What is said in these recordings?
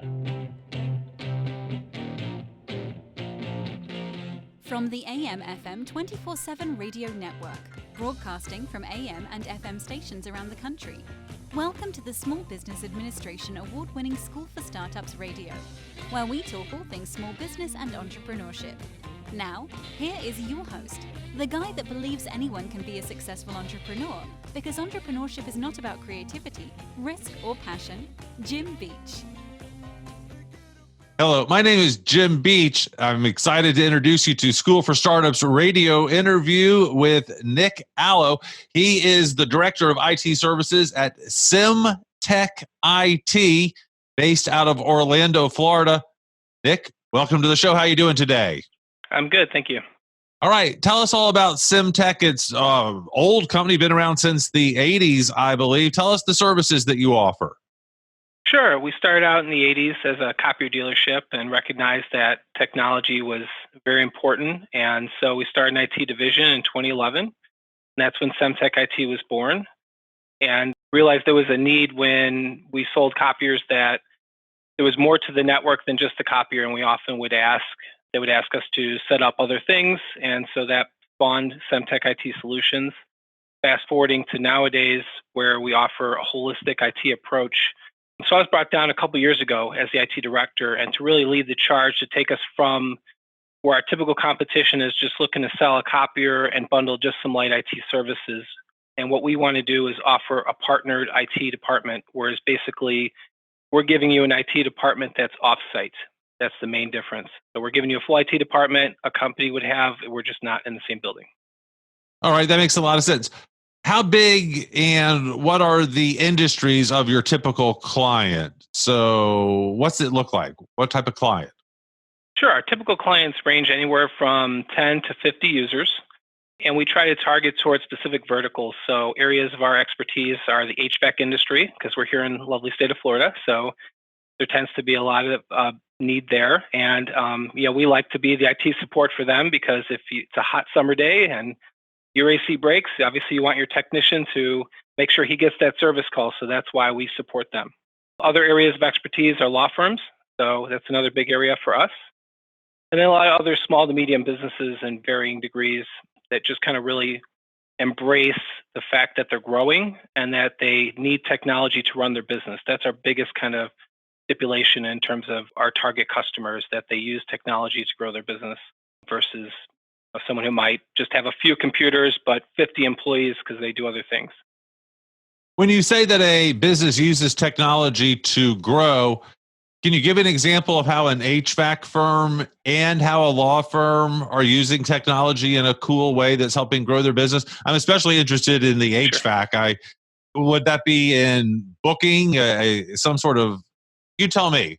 From the AM/FM 24/7 radio network, broadcasting from AM and FM stations around the country. Welcome to the Small Business Administration award-winning School for Startups Radio, where we talk all things small business and entrepreneurship. Now, here is your host, the guy that believes anyone can be a successful entrepreneur, because entrepreneurship is not about creativity, risk, or passion, Jim Beach. Hello, my name is Jim Beach. I'm excited to introduce you to School for Startups radio interview with Nick Allo. He is the Director of IT Services at SemTech IT, based out of Orlando, Florida. Nick, welcome to the show. How are you doing today? I'm good, thank you. All right, tell us all about SemTech. It's an old company, been around since the 80s, I believe. Tell us the services that you offer. Sure. We started out in the 80s as a copier dealership and recognized that technology was very important. And so we started an IT division in 2011. And that's when SemTech IT was born. And realized there was a need when we sold copiers that there was more to the network than just the copier. And we often would they would ask us to set up other things. And so that spawned SemTech IT Solutions. Fast forwarding to nowadays where we offer a holistic IT approach. So I was brought down a couple years ago as the IT director and to really lead the charge to take us from where our typical competition is just looking to sell a copier and bundle just some light IT services. And what we want to do is offer a partnered IT department, whereas basically we're giving you an IT department that's offsite. That's the main difference. So we're giving you a full IT department a company would have. We're just not in the same building. All right, that makes a lot of sense. How big and what are the industries of your typical client? So what's it look like? What type of client? Sure. Our typical clients range anywhere from 10 to 50 users, and we try to target towards specific verticals. So areas of our expertise are the HVAC industry, because we're here in the lovely state of Florida. So there tends to be a lot of need there. And we like to be the IT support for them because it's a hot summer day and your AC breaks, obviously you want your technician to make sure he gets that service call, so that's why we support them. Other areas of expertise are law firms, so that's another big area for us. And then a lot of other small to medium businesses in varying degrees that just kind of really embrace the fact that they're growing and that they need technology to run their business. That's our biggest kind of stipulation in terms of our target customers, that they use technology to grow their business versus someone who might just have a few computers but 50 employees because they do other things. When you say that a business uses technology to grow, can you give an example of how an HVAC firm and how a law firm are using technology in a cool way that's helping grow their business? I'm especially interested in the HVAC. Would that be in booking, some sort of, you tell me.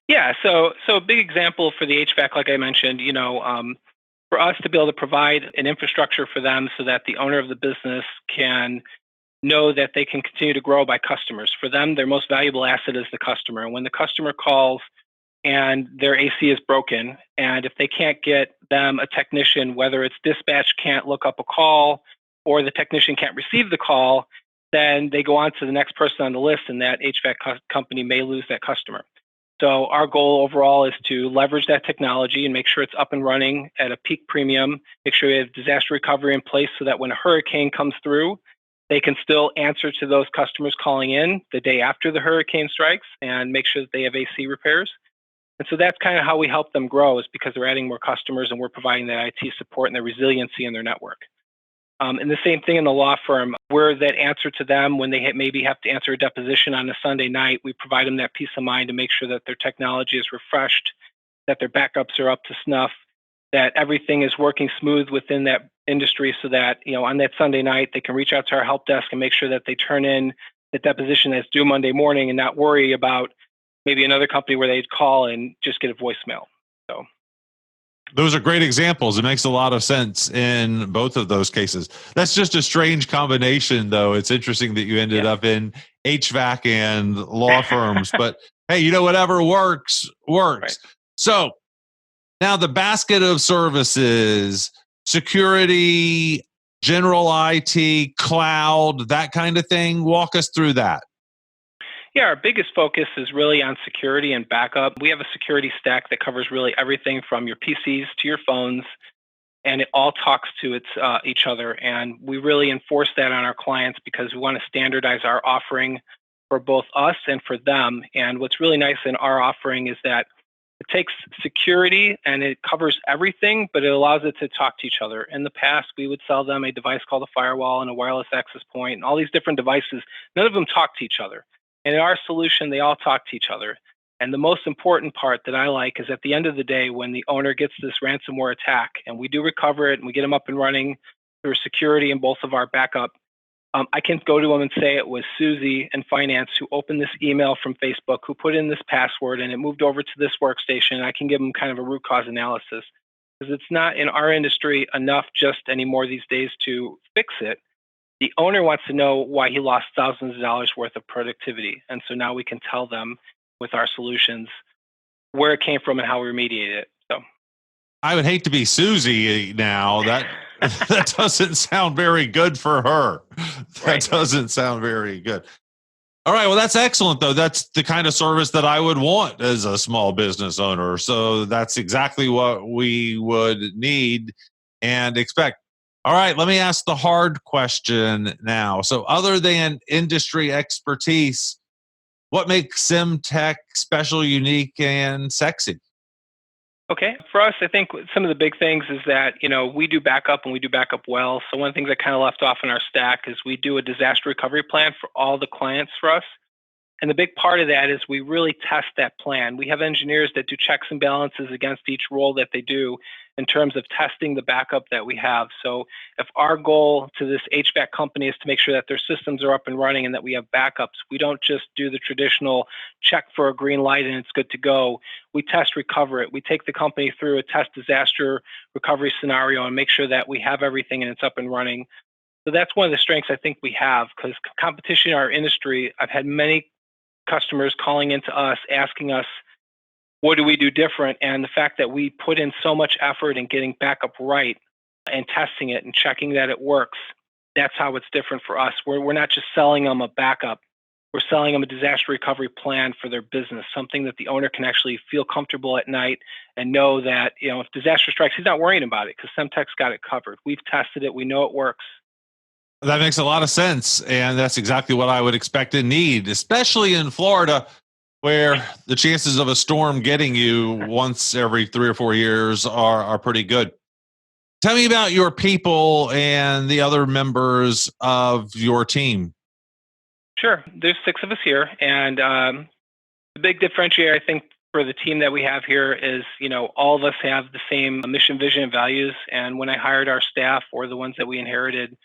Yeah, so a big example for the HVAC, like I mentioned, for us to be able to provide an infrastructure for them so that the owner of the business can know that they can continue to grow by customers. For them, their most valuable asset is the customer. And when the customer calls and their AC is broken, and if they can't get them a technician, whether it's dispatch can't look up a call or the technician can't receive the call, then they go on to the next person on the list, and that HVAC company may lose that customer. So our goal overall is to leverage that technology and make sure it's up and running at a peak premium, make sure we have disaster recovery in place so that when a hurricane comes through, they can still answer to those customers calling in the day after the hurricane strikes and make sure that they have AC repairs. And so that's kind of how we help them grow, is because they're adding more customers and we're providing that IT support and the resiliency in their network. And the same thing in the law firm. We're that answer to them when they maybe have to answer a deposition on a Sunday night. We provide them that peace of mind to make sure that their technology is refreshed, that their backups are up to snuff, that everything is working smooth within that industry so that, on that Sunday night, they can reach out to our help desk and make sure that they turn in the deposition that's due Monday morning and not worry about maybe another company where they'd call and just get a voicemail. So. Those are great examples. It makes a lot of sense in both of those cases. That's just a strange combination, though. It's interesting that you ended up in HVAC and law firms, but hey, whatever works. Right. So now the basket of services, security, general IT, cloud, that kind of thing. Walk us through that. Yeah, our biggest focus is really on security and backup. We have a security stack that covers really everything from your PCs to your phones, and it all talks to each other. And we really enforce that on our clients because we want to standardize our offering for both us and for them. And what's really nice in our offering is that it takes security and it covers everything, but it allows it to talk to each other. In the past, we would sell them a device called a firewall and a wireless access point and all these different devices. None of them talk to each other. And in our solution, they all talk to each other. And the most important part that I like is at the end of the day, when the owner gets this ransomware attack, and we do recover it and we get them up and running through security in both of our backup, I can go to them and say it was Susie in finance who opened this email from Facebook, who put in this password, and it moved over to this workstation. I can give them kind of a root cause analysis because it's not in our industry enough just anymore these days to fix it. The owner wants to know why he lost thousands of dollars worth of productivity. And so now we can tell them with our solutions where it came from and how we remediate it. So I would hate to be Susie now. That that doesn't sound very good for her. That doesn't sound very good. All right. Well, that's excellent, though. That's the kind of service that I would want as a small business owner. So that's exactly what we would need and expect. All right. Let me ask the hard question now. So, other than industry expertise, what makes SemTech special, unique, and sexy? okay, for us, I think some of the big things is that, we do backup and we do backup well. So one of the things I kind of left off in our stack is we do a disaster recovery plan for all the clients for us. And the big part of that is we really test that plan. We have engineers that do checks and balances against each role that they do in terms of testing the backup that we have. So if our goal to this HVAC company is to make sure that their systems are up and running and that we have backups, we don't just do the traditional check for a green light and it's good to go. We test recover it. We take the company through a test disaster recovery scenario and make sure that we have everything and it's up and running. So that's one of the strengths I think we have because competition in our industry, I've had many customers calling into us, asking us, what do we do different? And the fact that we put in so much effort in getting backup right and testing it and checking that it works, that's how it's different for us. We're not just selling them a backup. We're selling them a disaster recovery plan for their business, something that the owner can actually feel comfortable at night and know that, if disaster strikes, he's not worrying about it because SemTech's got it covered. We've tested it. We know it works. That makes a lot of sense. And that's exactly what I would expect and need, especially in Florida, where the chances of a storm getting you once every 3 or 4 years are pretty good. Tell me about your people and the other members of your team. Sure. There's 6 of us here. And the big differentiator, I think, for the team that we have here is, all of us have the same mission, vision, and values. And when I hired our staff or the ones that we inherited,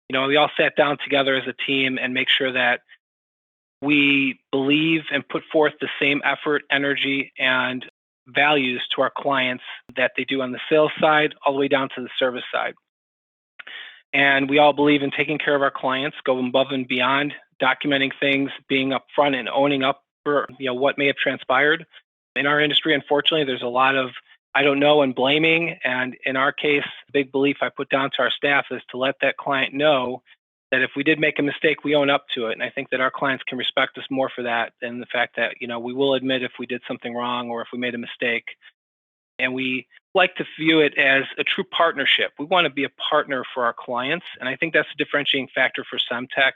we all sat down together as a team and make sure that we believe and put forth the same effort, energy, and values to our clients that they do on the sales side, all the way down to the service side. And we all believe in taking care of our clients, go above and beyond, documenting things, being upfront and owning up for what may have transpired. In our industry, unfortunately, there's a lot of I don't know and blaming. And in our case, the big belief I put down to our staff is to let that client know that if we did make a mistake, we own up to it. And I think that our clients can respect us more for that than the fact that, we will admit if we did something wrong or if we made a mistake. And we like to view it as a true partnership. We want to be a partner for our clients. And I think that's a differentiating factor for SemTech.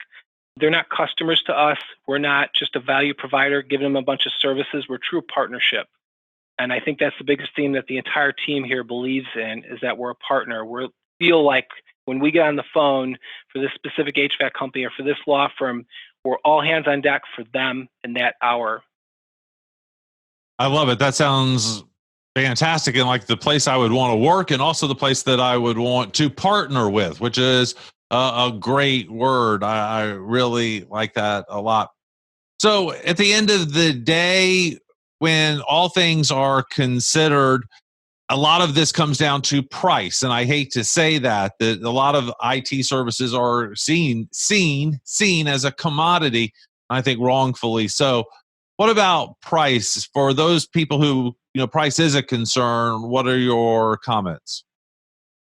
They're not customers to us. We're not just a value provider giving them a bunch of services. We're true partnership. And I think that's the biggest theme that the entire team here believes in is that we're a partner. We feel like when we get on the phone for this specific HVAC company or for this law firm, we're all hands on deck for them in that hour. I love it. That sounds fantastic and like the place I would want to work and also the place that I would want to partner with, which is a great word. I really like that a lot. So at the end of the day, when all things are considered, a lot of this comes down to price. And I hate to say that a lot of IT services are seen as a commodity, I think wrongfully so. What about price for those people who, price is a concern? What are your comments?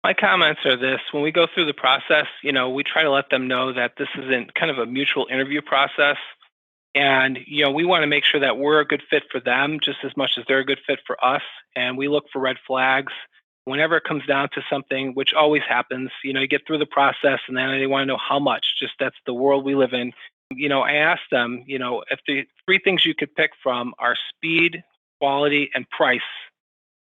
My comments are this. When we go through the process, we try to let them know that this isn't kind of a mutual interview process. And, we want to make sure that we're a good fit for them just as much as they're a good fit for us. And we look for red flags whenever it comes down to something, which always happens. You get through the process and then they want to know how much. Just that's the world we live in. I asked them, if the three things you could pick from are speed, quality, and price,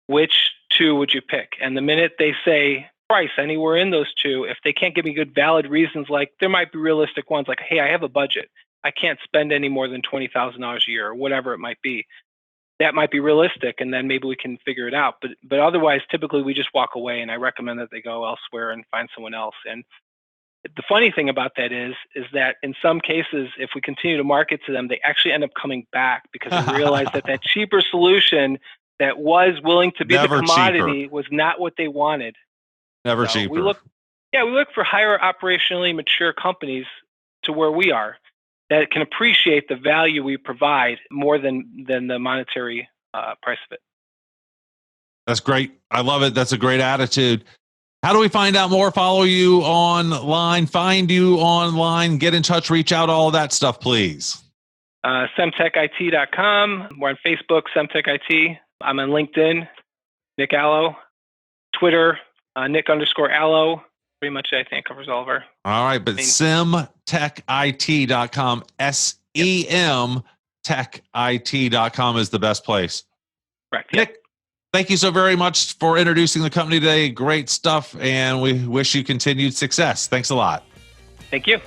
which two would you pick? And the minute they say price, anywhere in those two, if they can't give me good valid reasons, like there might be realistic ones like, hey, I have a budget. I can't spend any more than $20,000 a year or whatever it might be. That might be realistic, and then maybe we can figure it out. But otherwise, typically we just walk away, and I recommend that they go elsewhere and find someone else. And the funny thing about that is that in some cases, if we continue to market to them, they actually end up coming back because they realize that cheaper solution that was willing to be Never the commodity cheaper. was not what they wanted. Never So cheaper. we look for higher operationally mature companies to where we are that can appreciate the value we provide more than the monetary price of it. That's great. I love it. That's a great attitude. How do we find out more? Follow you online, find you online, get in touch, reach out, all of that stuff, please. SemTechIT.com. We're on Facebook, SemTech IT. I'm on LinkedIn, Nick Allo. Twitter, Nick_Allo. Pretty much, I think, covers all of our. All right, but SemTechIT.com, SemTechIT.com is the best place. Correct. Nick, thank you so very much for introducing the company today. Great stuff, and we wish you continued success. Thanks a lot. Thank you.